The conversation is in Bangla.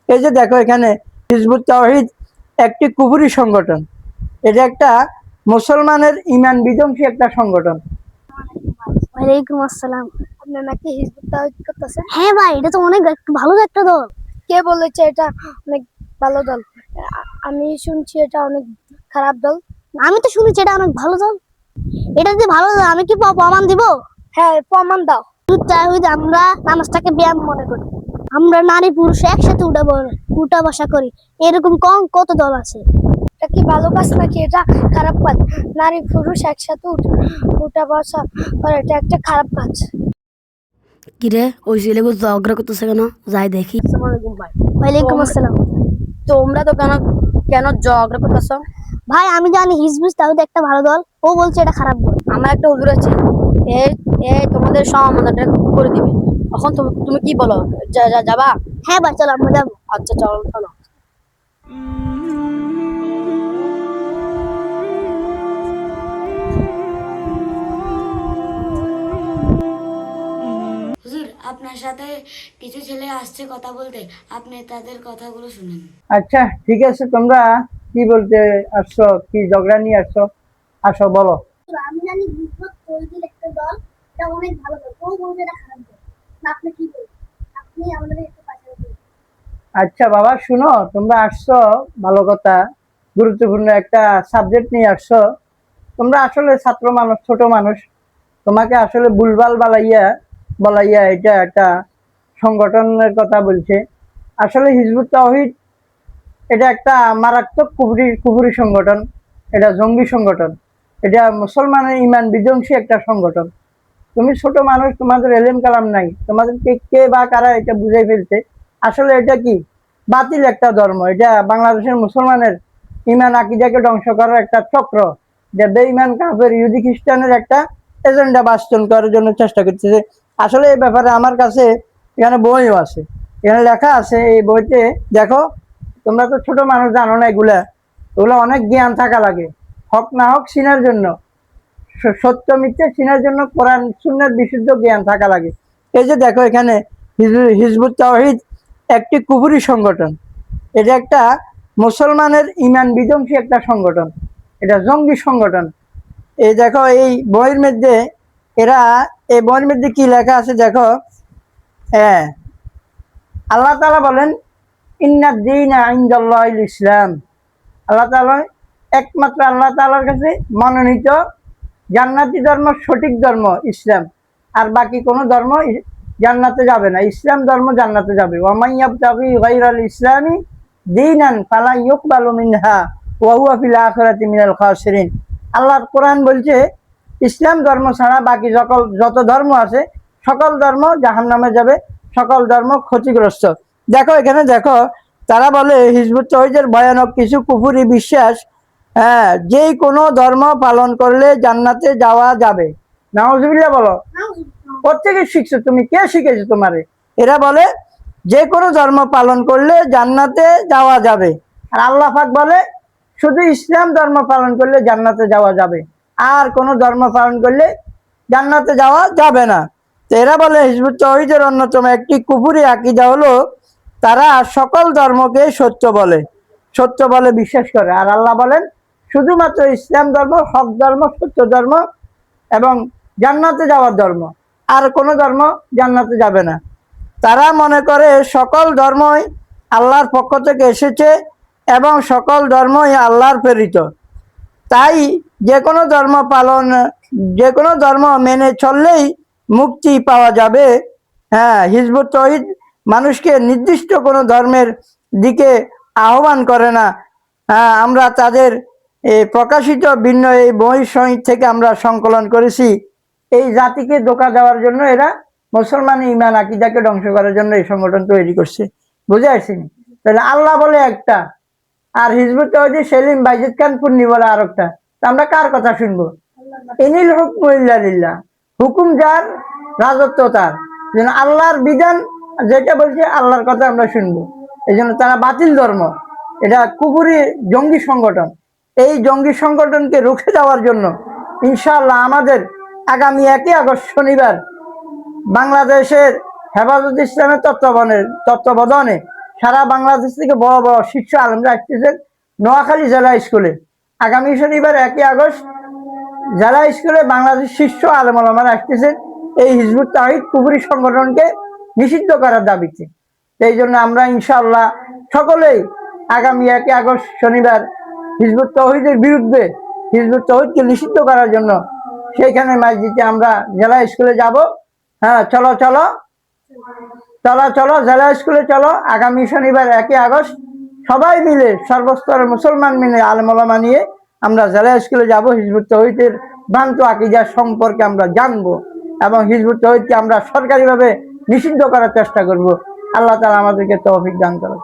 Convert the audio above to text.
এই যে দেখো এখানে হিজবুত তাওহীদ একটি কুফরি সংগঠন। এটা একটা মুসলমানের ইমান বিধ্বংসী একটা সংগঠন। ওয়ালাইকুম আসসালাম। আপনার নাকি হিজবুত তাওহীদ করতেছেন? হ্যাঁ ভাই, এটা তো অনেক ভালো একটা দল। কে বলেছে এটা অনেক ভালো দল? আমি শুনছি এটা অনেক খারাপ দল। আমি তো শুনেছি এটা অনেক ভালো দল। এটা যদি ভালো দল, আমি কি প্রমাণ দিব? হ্যাঁ, প্রমাণ দাও। তাওহীদ আমরা নামাজটাকে ব্যায়াম মনে করি। আমরা নারী পুরুষ একসাথে উঠা বসা করি। এরকম কত দল আছে। এটা কি ভালো কাজ নাকি এটা খারাপ কাজ? নারী পুরুষ একসাথে উঠা বসা করে, এটা একটা খারাপ কাজ। কিরে ওই ছেলেগুলো ঝগড়া করতেছে কেন? যাই দেখি। ওয়ালাইকুম আসসালাম। তোমরা তো কেন ঝগড়া করতেছ? ভাই আমি জানি হিজবুত তাওহীদ একটা ভালো দল, ও বলছে এটা খারাপ দল। আমার একটা হুজুর আছে, এই এই তোমাদের সমাধানটা করে দিবে। এখন তুমি কি বলো? যাবা? হ্যাঁ ভাই, চলো আমরা যাবো। আচ্ছা চলো চলো। হুজুর, আপনার সাথে কিছু ছেলে আসছে কথা বলতে, আপনি তাদের কথাগুলো শুনেন। আচ্ছা ঠিক আছে, তোমরা কি বলতে আসছো? কি ঝগড়া নিয়ে আসছো? আসো বলো। আমি জানি হিজবুত তাওহীদ একটা দল, এটা অনেক ভালো দল, ও বলছে এটা খারাপ দল। আপনি কি বলবেন? আপনি আমাদের একটু পাশে বলুন। আচ্ছা বাবা শুনো, তোমরা আসছো ভালো কথা, গুরুত্বপূর্ণ একটা সাবজেক্ট নিয়ে আসছো। তোমরা আসলে ছাত্র মানুষ, ছোট মানুষ, তোমাকে আসলে ভুলভাল বলাইয়া এটা একটা সংগঠনের কথা বলছে। আসলে হিজবুত তাওহীদ এটা একটা মারাত্মক কুফরি সংগঠন। এটা জঙ্গি সংগঠন। এটা মুসলমানের ইমান বিধ্বংসী একটা সংগঠন। তুমি ছোট মানুষ, তোমাদের এলেম কালাম নাই, তোমাদেরকে কে বা কারা এটা বুঝাই ফেলছে। আসলে এটা কি বাতিল একটা ধর্ম। এটা বাংলাদেশের মুসলমানের ইমান আকিদাকে ধ্বংস করার একটা চক্র, যে বেঈমান কাফের ইহুদি খ্রিস্টানের একটা এজেন্ডা বাস্তবায়ন করার জন্য চেষ্টা করতেছে। আসলে এই ব্যাপারে আমার কাছে এখানে বইও আছে, এখানে লেখা আছে। এই বইতে দেখো, তোমরা তো ছোট মানুষ, জানো না এগুলা। এগুলো অনেক জ্ঞান থাকা লাগে, হক না হক চিনার জন্য, সত্য মিথ্যে চিনার জন্য কোরআন সুন্নাহর বিশুদ্ধ জ্ঞান থাকা লাগে। এই যে দেখো এখানে হিজবুত তাওহীদ একটি কুফরি সংগঠন। এটা একটা মুসলমানের ইমান বিধ্বংসী একটা সংগঠন। এটা জঙ্গি সংগঠন। এই দেখো এই বইয়ের মধ্যে এই বইয়ের মধ্যে কি লেখা আছে দেখো। হ্যাঁ, আল্লাহ তাআলা বলেন, ইন্নাদ দীনা ইনদাল্লাহিল ইসলাম। আল্লাহ তাআলা একমাত্র আল্লাহ তাআলার কাছে মনোনীত জান্নাতি ধর্ম, সঠিক ধর্ম ইসলাম। আর বাকি কোনো ধর্ম জান্নাতে যাবে না। ইসলাম ধর্ম জান্নাতে যাবে। ওয়া ইয়াবতাগি গায়রাল ইসলামি দীনান ফালা ইউকবালু মিনহা ওয়া হুয়া ফিল আখিরাতি মিনাল খাসিরিন। আল্লাহর কোরআন বলছে, ইসলাম ধর্ম ছাড়া বাকি যত ধর্ম আছে সকল ধর্ম জাহান্নামে যাবে, সকল ধর্ম ক্ষতিগ্রস্ত। দেখো এখানে দেখো, তারা বলে হিজবুত তাওহীদের ভয়ানক কিছু কুফরি বিশ্বাস। হ্যাঁ, যে কোনো ধর্ম পালন করলে জান্নাতে যাওয়া যাবে। নাউজুবিল্লাহ বলো। কোত্থেকে শিখছো তুমি? কে শিখেছো তোমারে? এরা বলে যে কোনো ধর্ম পালন করলে জান্নাতে যাওয়া যাবে। আর আল্লাহ পাক বলে শুধু ইসলাম ধর্ম পালন করলে জান্নাতে যাওয়া যাবে, আর কোনো ধর্ম পালন করলে জান্নাতে যাওয়া যাবে না। তো এরা বলে হিজবুত তাওহীদের অন্যতম একটি কুফরি আকীদা হলো তারা সকল ধর্মকে সত্য বলে বিশ্বাস করে। আর আল্লাহ বলেন শুধুমাত্র ইসলাম ধর্ম হক ধর্ম, সত্য ধর্ম এবং জান্নাতে যাওয়ার ধর্ম, আর কোনো ধর্ম জান্নাতে যাবে না। তারা মনে করে সকল ধর্মই আল্লাহর পক্ষ থেকে এসেছে এবং সকল ধর্মই আল্লাহর প্রেরিত। তাই যে কোনো ধর্ম মেনে চললেই মুক্তি পাওয়া যাবে। হ্যাঁ, হিজবুত তাওহীদ মানুষকে নির্দিষ্ট কোনো ধর্মের দিকে আহ্বান করে না। হ্যাঁ, আমরা তাদের প্রকাশিত ভিন্ন এই বই থেকে আমরা সংকলন করেছি। এই জাতিকে ধোঁকা দেওয়ার জন্য এরা মুসলমানের ইমান আকিদাকে ধ্বংস করার জন্য এই সংগঠন তৈরি করছে। বুঝে আসেনি? তাহলে আল্লাহ বলে একটা, আর হিজবুত তাওহীদ সেলিম বাইজিদ খান পুন্নি বলে আর একটা। আমরা কার কথা শুনবো? ইনিল হুকমু ইল্লা লিল্লাহ। হুকুম যার, রাজত্ব তার। যেন আল্লাহর বিধান যেটা বলছে আল্লাহর কথা আমরা শুনবো। এই জন্য তারা বাতিল ধর্ম, এটা কুফরি জঙ্গি সংগঠন। এই জঙ্গি সংগঠনকে রুখে দেওয়ার জন্য ইনশাআল্লাহ আমাদের আগামী 1 আগস্ট শনিবার বাংলাদেশের হেফাজত ইসলামের তত্ত্বাবধানে সারা বাংলাদেশ থেকে বড় বড় শীর্ষ আলেমরা আসতেছেন নোয়াখালী জেলা স্কুলে। আগামী শনিবার 1 আগস্ট জেলা স্কুলে বাংলাদেশ শীর্ষ আলেম ওলামারা আসতেছেন এই হিজবুত তাওহীদ কুফরি সংগঠনকে নিষিদ্ধ করার দাবিতে। এই জন্য আমরা ইনশাআল্লাহ সকলেই আগামী 1 আগস্ট শনিবার হিজবুত তাওহীদের বিরুদ্ধে, হিজবুত তাওহীদকে নিষিদ্ধ করার জন্য সেইখানে মসজিদে আমরা জেলা স্কুলে যাব। হ্যাঁ, চলো চলো চলো চলো জেলা স্কুলে চলো। আগামী শনিবার 1 আগস্ট সবাই মিলে, সর্বস্তরের মুসলমান মিলে, আলেম ওলামা নিয়ে আমরা জেলা স্কুলে যাব। হিজবুত তাওহীদের ভ্রান্ত আকীদা সম্পর্কে আমরা জানবো এবং হিজবুত তাওহীদকে আমরা সরকারিভাবে নিষিদ্ধ করার চেষ্টা করব। আল্লাহ তাআলা আমাদেরকে তৌফিক দান করুন।